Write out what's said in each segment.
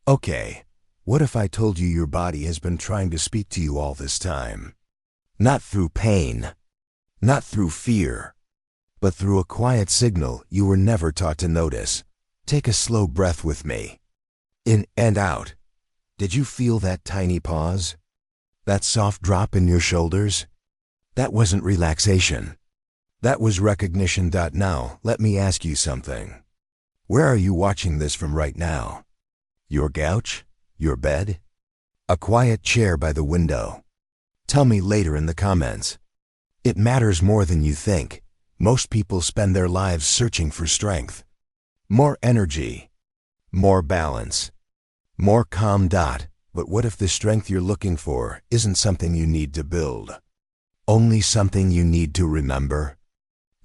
Okay, what if I told you your body has been trying to speak to you all this time? Not through pain, not through fear, but through a quiet signal you were never taught to notice. Take a slow breath with me. In and out. Did you feel that tiny pause? That soft drop in your shoulders? That wasn't relaxation. That was recognition. Now, let me ask you something. Where are you watching this from right now? Your couch? Your bed? A quiet chair by the window? Tell me later in the comments. It matters more than you think. Most people spend their lives searching for strength. More energy. More balance. More calm. But what if the strength you're looking for isn't something you need to build? Only something you need to remember?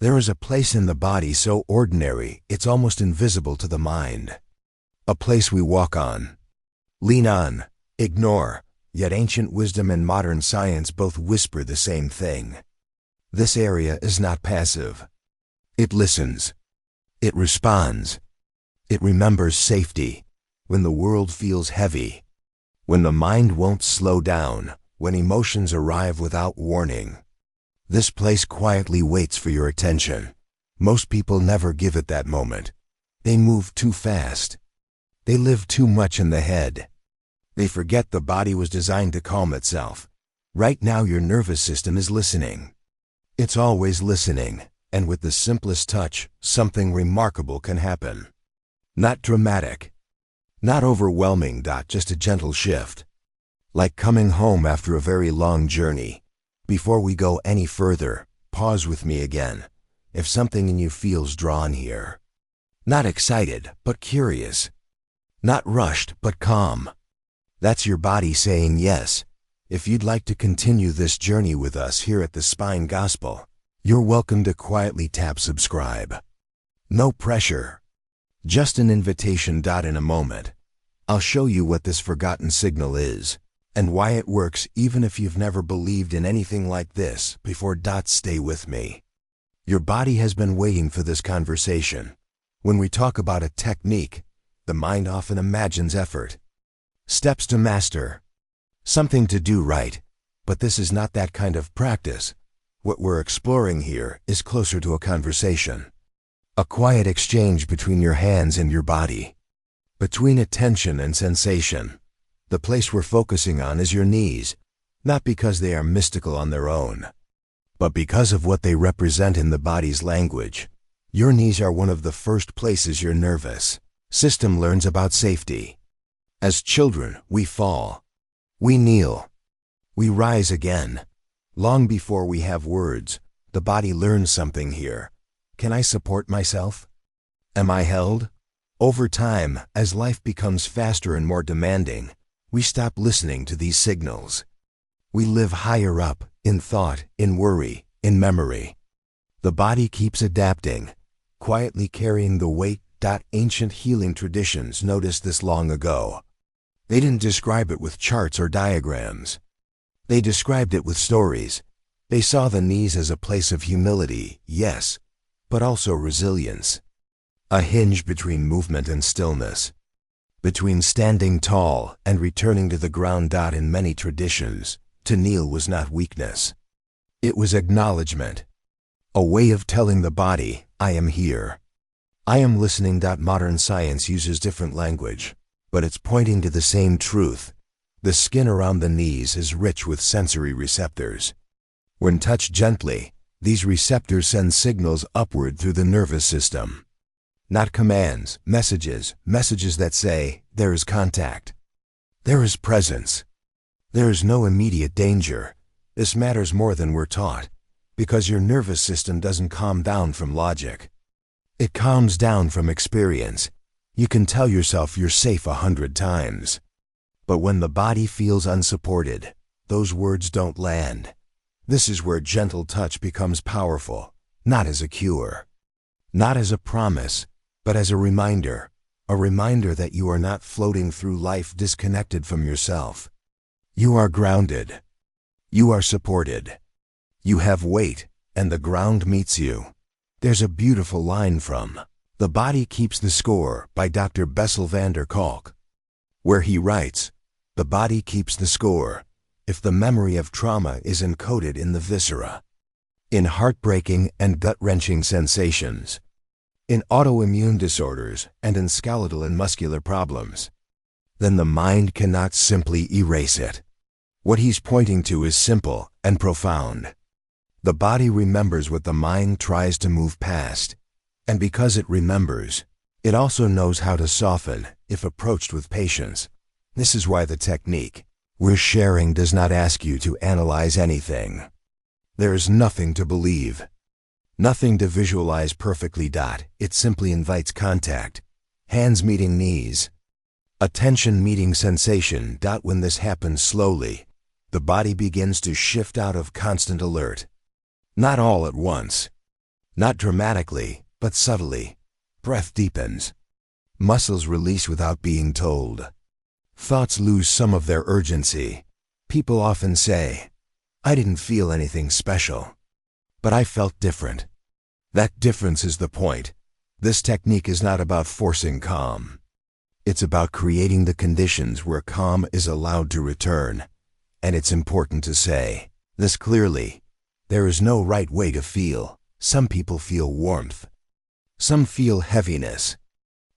There is a place in the body so ordinary it's almost invisible to the mind. A place we walk on, lean on, ignore, yet ancient wisdom and modern science both whisper the same thing. This area is not passive. It listens. It responds. It remembers safety when the world feels heavy, when the mind won't slow down, when emotions arrive without warning. This place quietly waits for your attention. Most people never give it that moment. They move too fast. They live too much in the head. They forget the body was designed to calm itself. Right now your nervous system is listening. It's always listening, and with the simplest touch, something remarkable can happen. Not dramatic, not overwhelming. Just a gentle shift. Like coming home after a very long journey. Before we go any further, pause with me again. If something in you feels drawn here. Not excited, but curious. Not rushed, but calm. That's your body saying yes. If you'd like to continue this journey with us here at the Spine Gospel, you're welcome to quietly tap subscribe. No pressure. Just an invitation. In a moment, I'll show you what this forgotten signal is, and why it works even if you've never believed in anything like this before. Stay with me. Your body has been waiting for this conversation. When we talk about a technique, the mind often imagines effort. Steps to master. Something to do right. But this is not that kind of practice. What we're exploring here is closer to a conversation. A quiet exchange between your hands and your body. Between attention and sensation. The place we're focusing on is your knees, not because they are mystical on their own, but because of what they represent in the body's language. Your knees are one of the first places your nervous system learns about safety. As children, we fall. We kneel. We rise again. Long before we have words, the body learns something here. Can I support myself? Am I held? Over time, as life becomes faster and more demanding, we stop listening to these signals. We live higher up, in thought, in worry, in memory. The body keeps adapting, quietly carrying the weight. Ancient healing traditions noticed this long ago. They didn't describe it with charts or diagrams. They described it with stories. They saw the knees as a place of humility, yes, but also resilience. A hinge between movement and stillness. Between standing tall and returning to the ground. In many traditions, to kneel was not weakness. It was acknowledgement. A way of telling the body, I am here. I am listening. Modern science uses different language, but it's pointing to the same truth. The skin around the knees is rich with sensory receptors. When touched gently, these receptors send signals upward through the nervous system. Not commands, messages that say, there is contact. There is presence. There is no immediate danger. This matters more than we're taught, because your nervous system doesn't calm down from logic. It calms down from experience. You can tell yourself you're safe 100 times. But when the body feels unsupported, those words don't land. This is where gentle touch becomes powerful, not as a cure, not as a promise, but as a reminder that you are not floating through life disconnected from yourself. You are grounded. You are supported. You have weight, and the ground meets you. There's a beautiful line from The Body Keeps the Score by Dr. Bessel van der Kolk. where he writes, "The body keeps the score if the memory of trauma is encoded in the viscera, in heartbreaking and gut-wrenching sensations, in autoimmune disorders, and in skeletal and muscular problems, then the mind cannot simply erase it." What he's pointing to is simple and profound. The body remembers what the mind tries to move past, and because it remembers, it also knows how to soften if approached with patience. This is why the technique we're sharing does not ask you to analyze anything. There is nothing to believe, nothing to visualize perfectly. It simply invites contact, hands meeting knees, attention meeting sensation. When this happens slowly, the body begins to shift out of constant alert. Not all at once, not dramatically, but subtly. Breath deepens, muscles release without being told. Thoughts lose some of their urgency. People often say, "I didn't feel anything special, but I felt different." That difference is the point. This technique is not about forcing calm. It's about creating the conditions where calm is allowed to return. And it's important to say this clearly. There is no right way to feel. Some people feel warmth. Some feel heaviness.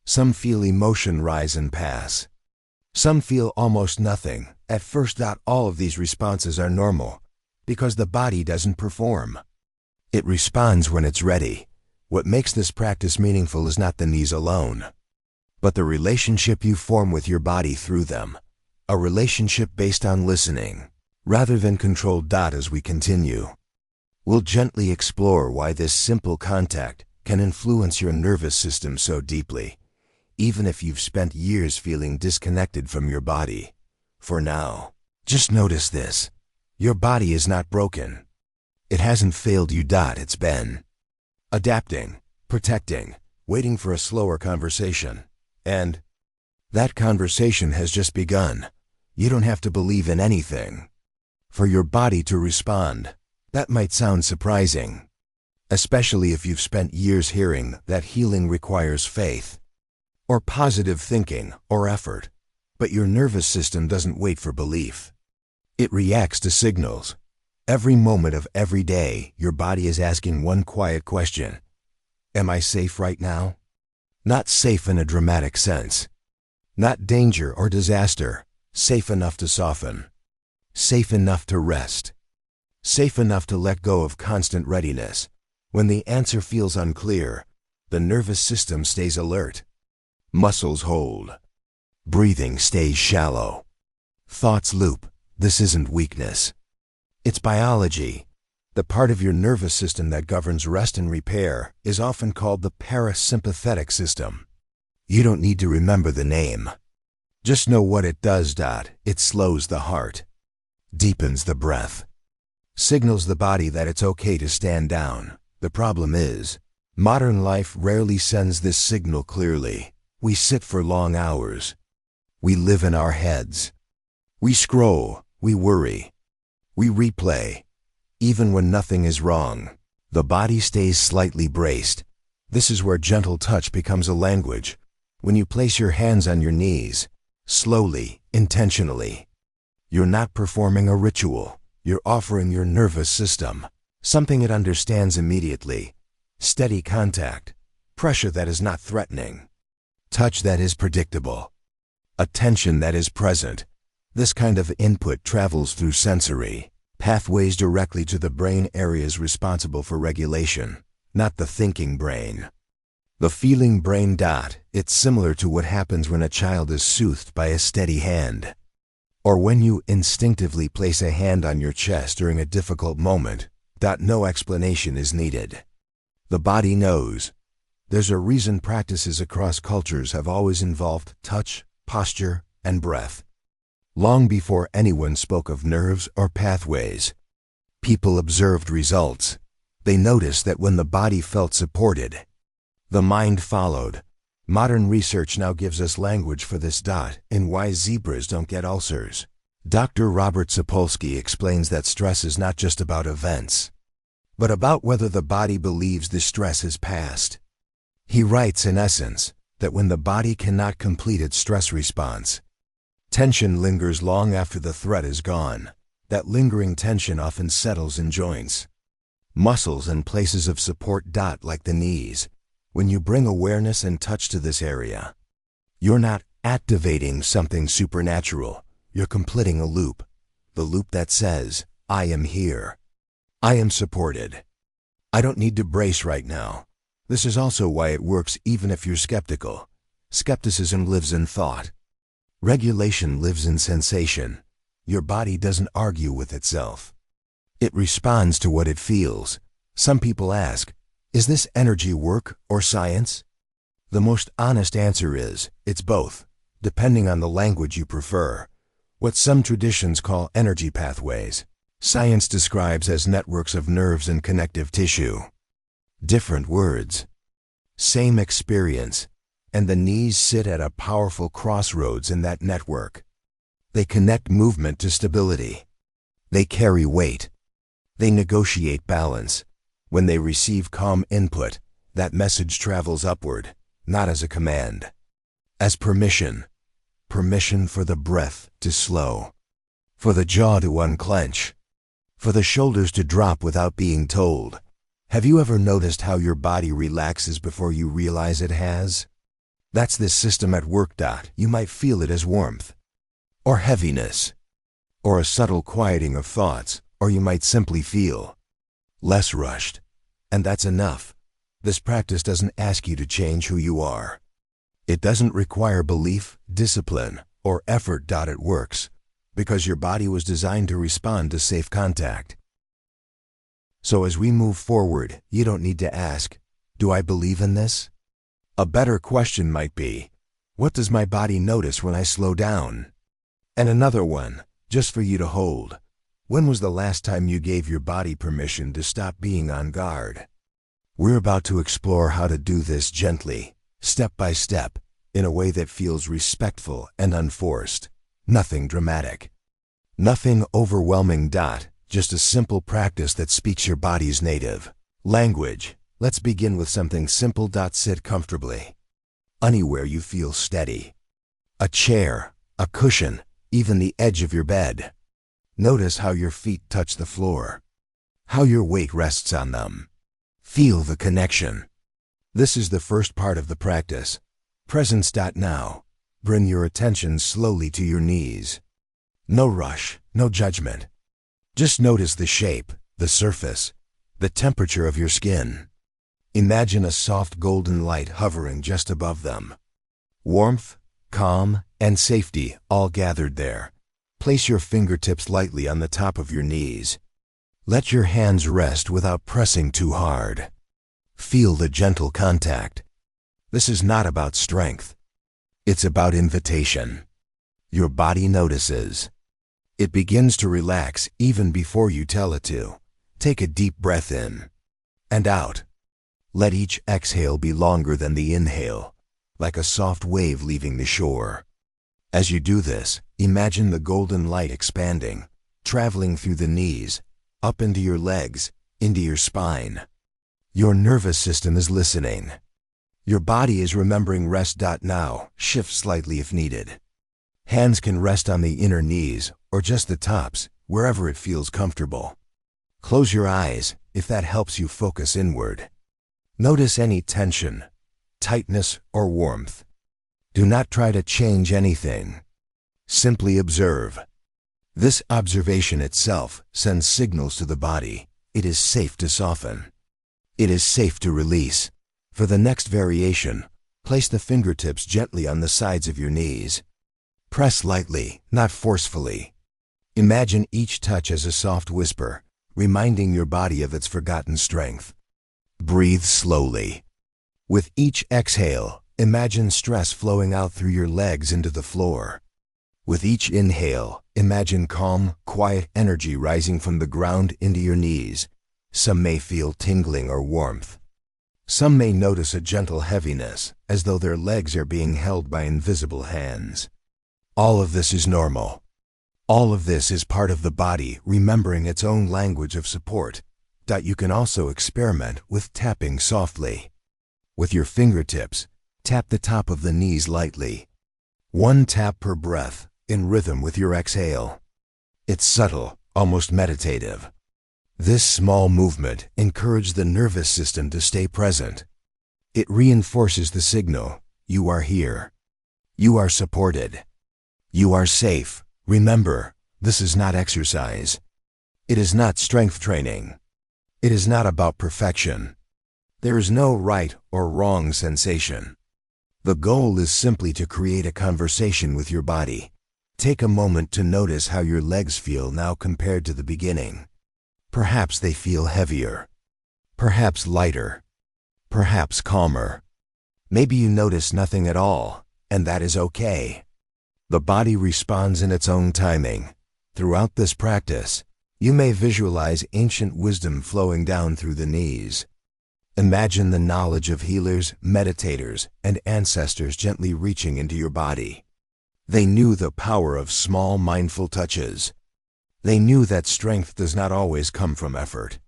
Some feel emotion rise and pass. Some feel almost nothing at first. All of these responses are normal because the body doesn't perform. It responds when it's ready. What makes this practice meaningful is not the knees alone, but the relationship you form with your body through them. A relationship based on listening rather than controlled. As we continue, we'll gently explore why this simple contact can influence your nervous system so deeply, even if you've spent years feeling disconnected from your body. For now, just notice this. Your body is not broken. It hasn't failed you. It's been adapting, protecting, waiting for a slower conversation. And that conversation has just begun. You don't have to believe in anything for your body to respond. That might sound surprising, especially if you've spent years hearing that healing requires faith, or positive thinking, or effort. But your nervous system doesn't wait for belief. It reacts to signals. Every moment of every day, your body is asking one quiet question. Am I safe right now? Not safe in a dramatic sense. Not danger or disaster. Safe enough to soften. Safe enough to rest. Safe enough to let go of constant readiness. When the answer feels unclear, the nervous system stays alert. Muscles hold. Breathing stays shallow. Thoughts loop. This isn't weakness. It's biology. The part of your nervous system that governs rest and repair is often called the parasympathetic system. You don't need to remember the name. Just know what it does. It slows the heart, deepens the breath, signals the body that it's okay to stand down. The problem is, modern life rarely sends this signal clearly. We sit for long hours. We live in our heads. We scroll, we worry, we replay. Even when nothing is wrong, the body stays slightly braced. This is where gentle touch becomes a language. When you place your hands on your knees, slowly, intentionally, you're not performing a ritual. You're offering your nervous system something it understands immediately. Steady contact, pressure that is not threatening, touch that is predictable, attention that is present. This kind of input travels through sensory pathways directly to the brain areas responsible for regulation, not the thinking brain. The feeling brain. It's similar to what happens when a child is soothed by a steady hand, or when you instinctively place a hand on your chest during a difficult moment. No explanation is needed. The body knows. There's a reason practices across cultures have always involved touch, posture, and breath. Long before anyone spoke of nerves or pathways, people observed results. They noticed that when the body felt supported, the mind followed. Modern research now gives us language for this. In why zebras don't get ulcers. Dr. Robert Sapolsky explains that stress is not just about events, but about whether the body believes the stress has passed. He writes, in essence, that when the body cannot complete its stress response, Tension lingers long after the threat is gone. That lingering tension often settles in joints, muscles, and places of support. Like the knees. When you bring awareness and touch to this area, you're not activating something supernatural. You're completing a loop. The loop that says, I am here. I am supported. I don't need to brace right now. This is also why it works even if you're skeptical. Skepticism lives in thought. Regulation lives in sensation. Your body doesn't argue with itself. It responds to what it feels. Some people ask, is this energy work or science? The most honest answer is, it's both, depending on the language you prefer. What some traditions call energy pathways, science describes as networks of nerves and connective tissue. Different words, same experience, and the knees sit at a powerful crossroads in that network. They connect movement to stability. They carry weight. They negotiate balance. When they receive calm input, that message travels upward, not as a command, as permission. Permission for the breath to slow, for the jaw to unclench, for the shoulders to drop without being told. Have you ever noticed how your body relaxes before you realize it has? That's this system at work. You might feel it as warmth, or heaviness, or a subtle quieting of thoughts, or you might simply feel less rushed. And that's enough. This practice doesn't ask you to change who you are. It doesn't require belief, discipline, or effort. It works because your body was designed to respond to safe contact. So as we move forward, you don't need to ask, do I believe in this? A better question might be, what does my body notice when I slow down? And another one, just for you to hold. When was the last time you gave your body permission to stop being on guard? We're about to explore how to do this gently, step by step, in a way that feels respectful and unforced. Nothing dramatic. Nothing overwhelming. Just a simple practice that speaks your body's native language. Let's begin with something simple. Sit comfortably. Anywhere you feel steady. A chair, a cushion, even the edge of your bed. Notice how your feet touch the floor, how your weight rests on them. Feel the connection. This is the first part of the practice. Presence. Now, bring your attention slowly to your knees. No rush, no judgment. Just notice the shape, the surface, the temperature of your skin. Imagine a soft golden light hovering just above them. Warmth, calm, and safety all gathered there. Place your fingertips lightly on the top of your knees. Let your hands rest without pressing too hard. Feel the gentle contact. This is not about strength. It's about invitation. Your body notices. It begins to relax even before you tell it to. Take a deep breath in and out. Let each exhale be longer than the inhale, like a soft wave leaving the shore. As you do this, imagine the golden light expanding, traveling through the knees, up into your legs, into your spine. Your nervous system is listening. Your body is remembering rest. Now, shift slightly if needed. Hands can rest on the inner knees or just the tops, wherever it feels comfortable. Close your eyes if that helps you focus inward. Notice any tension, tightness, or warmth. Do not try to change anything. Simply observe. This observation itself sends signals to the body. It is safe to soften. It is safe to release. For the next variation, place the fingertips gently on the sides of your knees. Press lightly, not forcefully. Imagine each touch as a soft whisper, reminding your body of its forgotten strength. Breathe slowly. With each exhale, imagine stress flowing out through your legs into the floor. With each inhale, imagine calm, quiet energy rising from the ground into your knees. Some may feel tingling or warmth. Some may notice a gentle heaviness, as though their legs are being held by invisible hands. All of this is normal. All of this is part of the body remembering its own language of support. You can also experiment with tapping softly. With your fingertips, tap the top of the knees lightly. One tap per breath, in rhythm with your exhale. It's subtle, almost meditative. This small movement encourages the nervous system to stay present. It reinforces the signal, you are here. You are supported. You are safe. Remember, this is not exercise. It is not strength training. It is not about perfection. There is no right or wrong sensation. The goal is simply to create a conversation with your body. Take a moment to notice how your legs feel now compared to the beginning. Perhaps they feel heavier. Perhaps lighter. Perhaps calmer. Maybe you notice nothing at all, and that is okay. The body responds in its own timing. Throughout this practice, you may visualize ancient wisdom flowing down through the knees. Imagine the knowledge of healers, meditators, and ancestors gently reaching into your body. They knew the power of small mindful touches. They knew that strength does not always come from effort.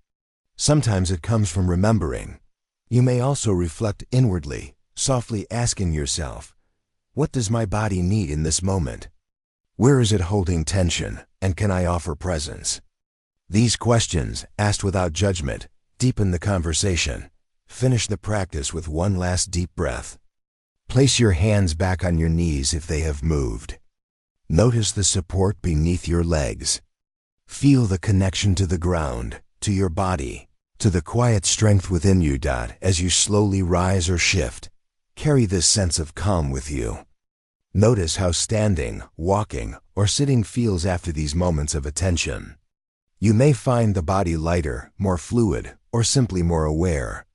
Sometimes it comes from remembering. You may also reflect inwardly, softly asking yourself, what does my body need in this moment? Where is it holding tension, and can I offer presence? These questions, asked without judgment, deepen the conversation. Finish the practice with one last deep breath. Place your hands back on your knees if they have moved. Notice the support beneath your legs. Feel the connection to the ground, to your body, to the quiet strength within you. As you slowly rise or shift, carry this sense of calm with you. Notice how standing, walking, or sitting feels after these moments of attention. You may find the body lighter, more fluid, or simply more aware.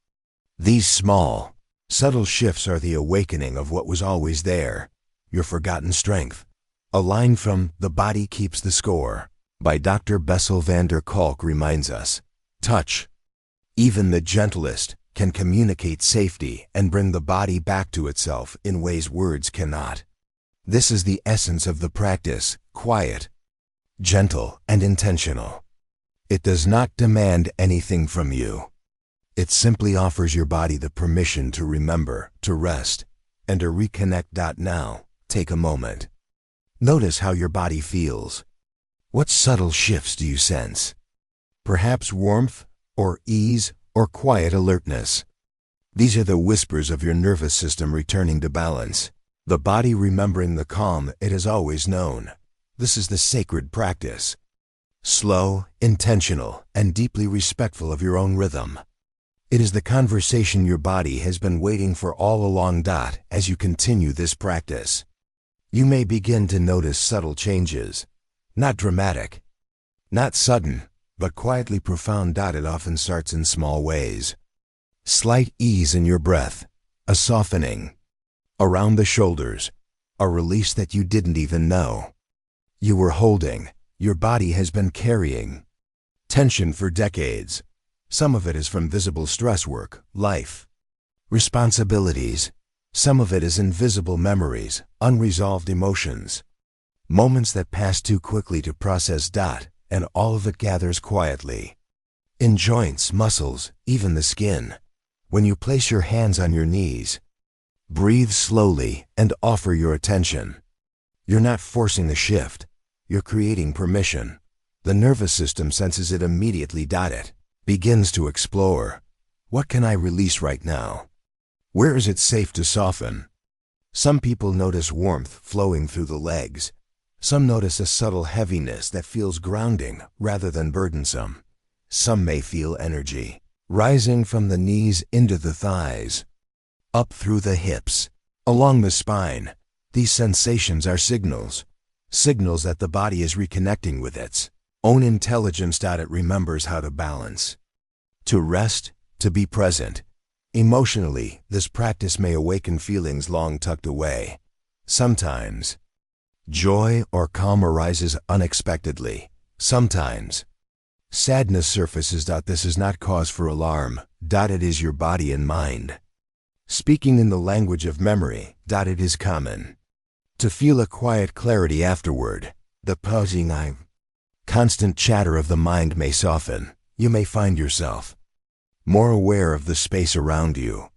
These small, subtle shifts are the awakening of what was always there, your forgotten strength. A line from The Body Keeps the Score by Dr. Bessel van der Kolk reminds us, touch, even the gentlest, can communicate safety and bring the body back to itself in ways words cannot. This is the essence of the practice, quiet, gentle, and intentional. It does not demand anything from you. It simply offers your body the permission to remember, to rest, and to reconnect. Now, take a moment. Notice how your body feels. What subtle shifts do you sense? Perhaps warmth, or ease, or quiet alertness. These are the whispers of your nervous system returning to balance. The body remembering the calm it has always known. This is the sacred practice. Slow, intentional, and deeply respectful of your own rhythm. It is the conversation your body has been waiting for all along. As you continue this practice, you may begin to notice subtle changes. Not dramatic, not sudden, but quietly profound. It often starts in small ways. Slight ease in your breath, a softening around the shoulders, a release that you didn't even know you were holding. Your body has been carrying tension for decades. Some of it is from visible stress work, life, responsibilities. Some of it is invisible memories, unresolved emotions, moments that pass too quickly to process. And all of it gathers quietly in joints, muscles, even the skin. When you place your hands on your knees, breathe slowly and offer your attention. You're not forcing a shift. You're creating permission. The nervous system senses it immediately. It begins to explore. What can I release right now? Where is it safe to soften? Some people notice warmth flowing through the legs. Some notice a subtle heaviness that feels grounding rather than burdensome. Some may feel energy rising from the knees into the thighs, up through the hips, along the spine. These sensations are signals that the body is reconnecting with its own intelligence. It remembers how to balance, to rest, to be present. Emotionally, this practice may awaken feelings long tucked away. Sometimes, joy or calm arises unexpectedly. Sometimes, sadness surfaces. This is not cause for alarm. It is your body and mind speaking in the language of memory. It is common to feel a quiet clarity afterward. The pausing constant chatter of the mind may soften. You may find yourself more aware of the space around you,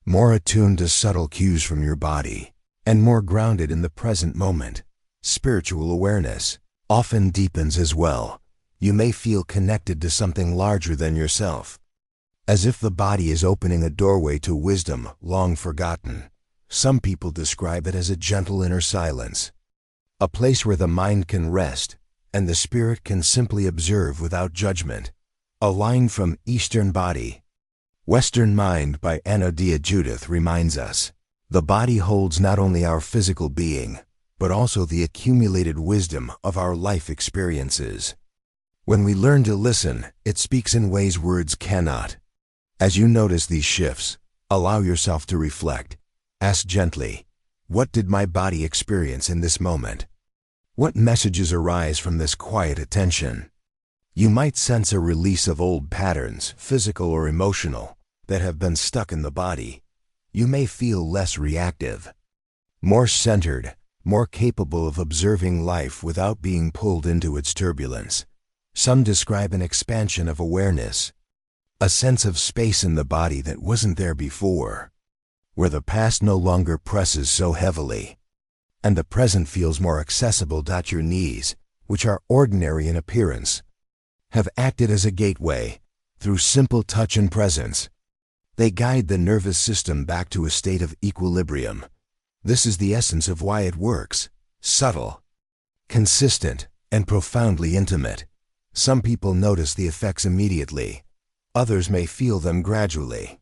more attuned to subtle cues from your body, and more grounded in the present moment. Spiritual awareness often deepens as well. You may feel connected to something larger than yourself, as if the body is opening a doorway to wisdom long forgotten. Some people describe it as a gentle inner silence, a place where the mind can rest and the spirit can simply observe without judgment. A line from Eastern Body, Western Mind by Anna Dia Judith reminds us, the body holds not only our physical being, but also the accumulated wisdom of our life experiences. When we learn to listen, it speaks in ways words cannot. As you notice these shifts, allow yourself to reflect. Ask gently, what did my body experience in this moment? What messages arise from this quiet attention? You might sense a release of old patterns, physical or emotional, that have been stuck in the body. You may feel less reactive, more centered, more capable of observing life without being pulled into its turbulence. Some describe an expansion of awareness, a sense of space in the body that wasn't there before, where the past no longer presses so heavily, and the present feels more accessible. Your knees, which are ordinary in appearance, have acted as a gateway through simple touch and presence. They guide the nervous system back to a state of equilibrium. This is the essence of why it works: subtle, consistent, and profoundly intimate. Some people notice the effects immediately. Others may feel them gradually,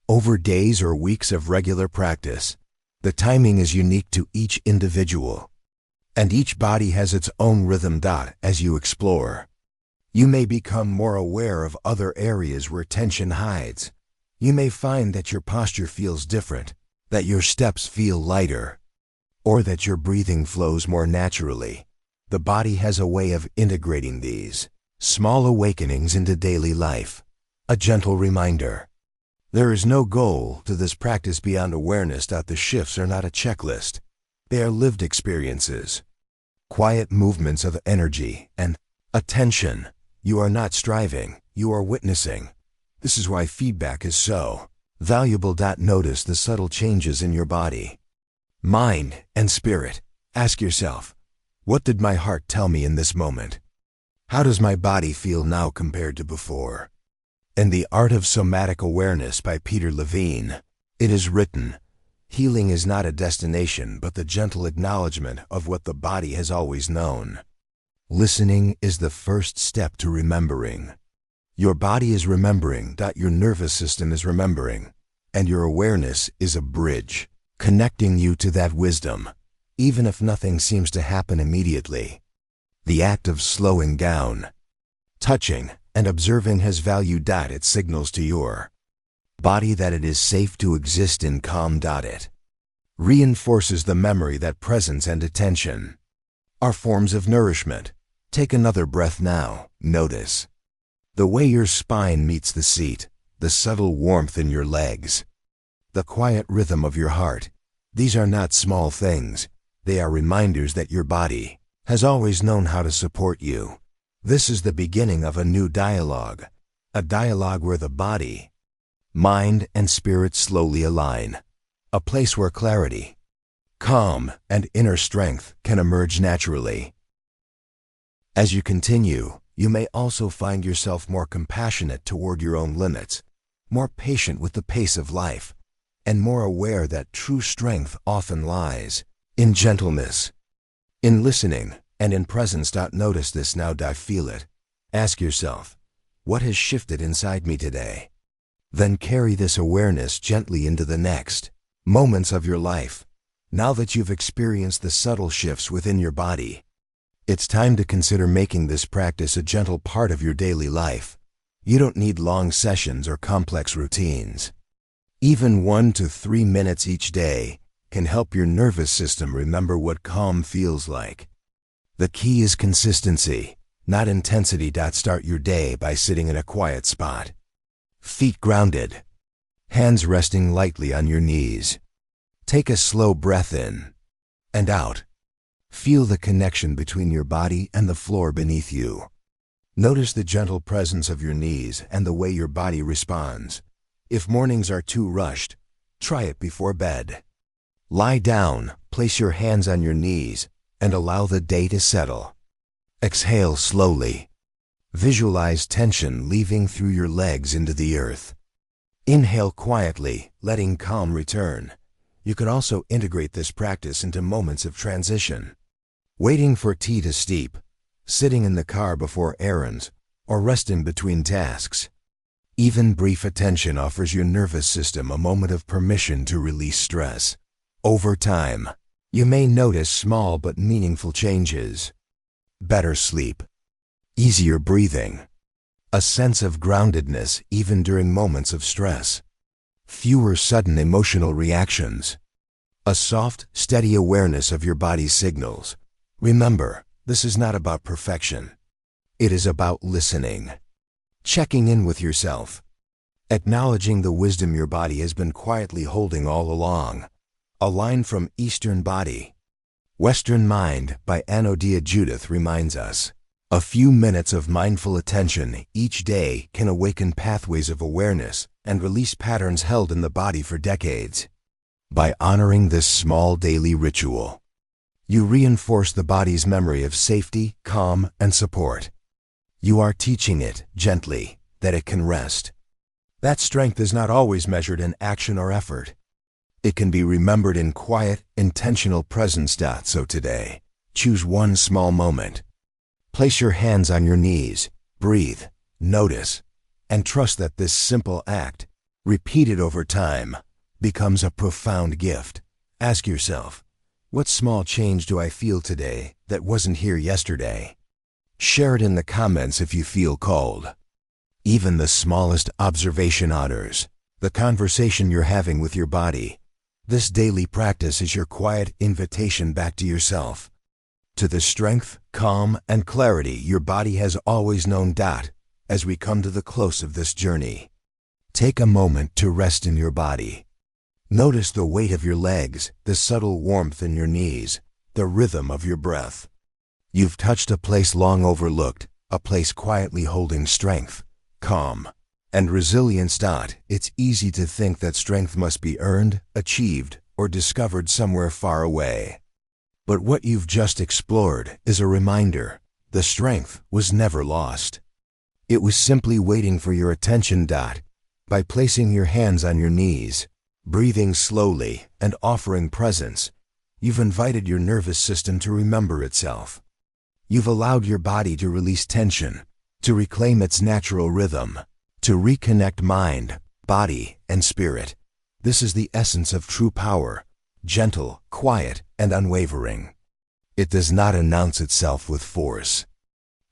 over days or weeks of regular practice. The timing is unique to each individual, and each body has its own rhythm. As you explore, you may become more aware of other areas where tension hides. You may find that your posture feels different, that your steps feel lighter, or that your breathing flows more naturally. The body has a way of integrating these small awakenings into daily life. A gentle reminder. There is no goal to this practice beyond awareness. The shifts are not a checklist. They are lived experiences, quiet movements of energy and attention. You are not striving, you are witnessing. This is why feedback is so valuable. Notice the subtle changes in your body, mind, and spirit. Ask yourself, what did my heart tell me in this moment? How does my body feel now compared to before? In The Art of Somatic Awareness by Peter Levine, it is written, healing is not a destination but the gentle acknowledgement of what the body has always known. Listening is the first step to remembering. Your body is remembering. Your nervous system is remembering. And your awareness is a bridge, connecting you to that wisdom, even if nothing seems to happen immediately. The act of slowing down, touching, and observing has value. It signals to your body that it is safe to exist in calm. It reinforces the memory that presence and attention are forms of nourishment. Take another breath now. Notice the way your spine meets the seat, the subtle warmth in your legs, the quiet rhythm of your heart. These are not small things. They are reminders that your body has always known how to support you. This is the beginning of a new dialogue, a dialogue where the body, mind, and spirit slowly align, a place where clarity, calm, and inner strength can emerge naturally. As you continue, you may also find yourself more compassionate toward your own limits, more patient with the pace of life, and more aware that true strength often lies in gentleness, in listening, and in presence. Notice this now. Feel it. Ask yourself, what has shifted inside me today? Then carry this awareness gently into the next moments of your life. Now that you've experienced the subtle shifts within your body, it's time to consider making this practice a gentle part of your daily life. You don't need long sessions or complex routines. Even 1 to 3 minutes each day can help your nervous system remember what calm feels like. The key is consistency, not intensity. Start your day by sitting in a quiet spot, feet grounded, hands resting lightly on your knees. Take a slow breath in and out. Feel the connection between your body and the floor beneath you. Notice the gentle presence of your knees and the way your body responds. If mornings are too rushed, try it before bed. Lie down, place your hands on your knees, and allow the day to settle. Exhale slowly. Visualize tension leaving through your legs into the earth. Inhale quietly, letting calm return. You could also integrate this practice into moments of transition. Waiting for tea to steep, sitting in the car before errands, or resting between tasks. Even brief attention offers your nervous system a moment of permission to release stress. Over time, you may notice small but meaningful changes. Better sleep, easier breathing, a sense of groundedness even during moments of stress, fewer sudden emotional reactions, a soft, steady awareness of your body's signals. Remember, this is not about perfection. It is about listening, checking in with yourself, acknowledging the wisdom your body has been quietly holding all along. A line from Eastern Body, Western Mind by Anodia Judith reminds us, a few minutes of mindful attention each day can awaken pathways of awareness and release patterns held in the body for decades. By honoring this small daily ritual, you reinforce the body's memory of safety, calm, and support. You are teaching it, gently, that it can rest. That strength is not always measured in action or effort. It can be remembered in quiet, intentional presence. So today, choose one small moment. Place your hands on your knees, breathe, notice, and trust that this simple act, repeated over time, becomes a profound gift. Ask yourself, what small change do I feel today that wasn't here yesterday? Share it in the comments if you feel called. Even the smallest observation honors the conversation you're having with your body. This daily practice is your quiet invitation back to yourself, to the strength, calm, and clarity your body has always known. As we come to the close of this journey, take a moment to rest in your body. Notice the weight of your legs, the subtle warmth in your knees, the rhythm of your breath. You've touched a place long overlooked, a place quietly holding strength, calm, and resilience. It's easy to think that strength must be earned, achieved, or discovered somewhere far away. But what you've just explored is a reminder: the strength was never lost. It was simply waiting for your attention. By placing your hands on your knees, breathing slowly, and offering presence, you've invited your nervous system to remember itself. You've allowed your body to release tension, to reclaim its natural rhythm, to reconnect mind, body, and spirit. This is the essence of true power: gentle, quiet, and unwavering. It does not announce itself with force.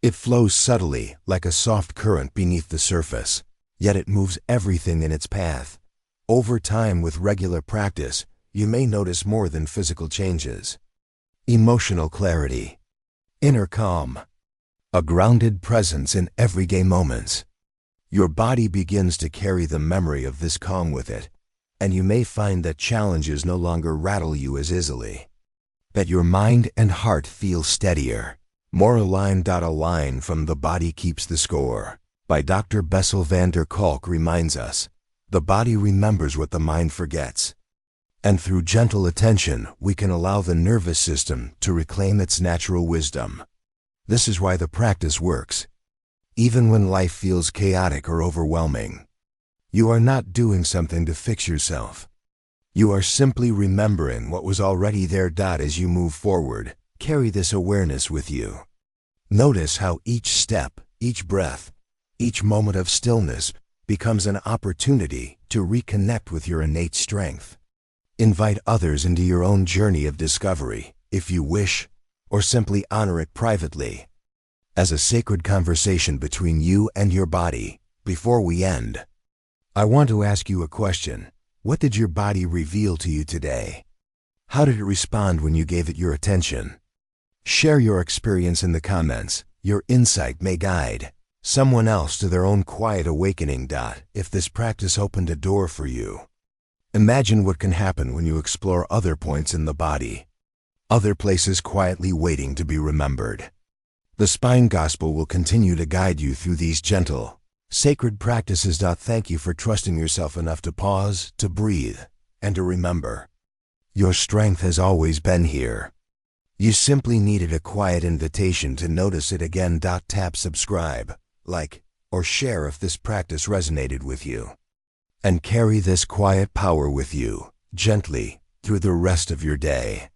It flows subtly, like a soft current beneath the surface, yet it moves everything in its path. Over time, with regular practice, you may notice more than physical changes. Emotional clarity, inner calm, a grounded presence in everyday moments. Your body begins to carry the memory of this calm with it, and you may find that challenges no longer rattle you as easily. That your mind and heart feel steadier, more aligned. A line from The Body Keeps the Score by Dr. Bessel van der Kolk reminds us, the body remembers what the mind forgets. And through gentle attention, we can allow the nervous system to reclaim its natural wisdom. This is why the practice works. Even when life feels chaotic or overwhelming, you are not doing something to fix yourself. You are simply remembering what was already there. As you move forward, carry this awareness with you. Notice how each step, each breath, each moment of stillness becomes an opportunity to reconnect with your innate strength. Invite others into your own journey of discovery, if you wish, or simply honor it privately, as a sacred conversation between you and your body. Before we end, I want to ask you a question. What did your body reveal to you today? How did it respond when you gave it your attention? Share your experience in the comments. Your insight may guide someone else to their own quiet awakening. If this practice opened a door for you, imagine what can happen when you explore other points in the body, other places quietly waiting to be remembered. The Spine Gospel will continue to guide you through these gentle, sacred practices. Thank you for trusting yourself enough to pause, to breathe, and to remember. Your strength has always been here. You simply needed a quiet invitation to notice it again. Tap subscribe, like, or share if this practice resonated with you. And carry this quiet power with you, gently, through the rest of your day.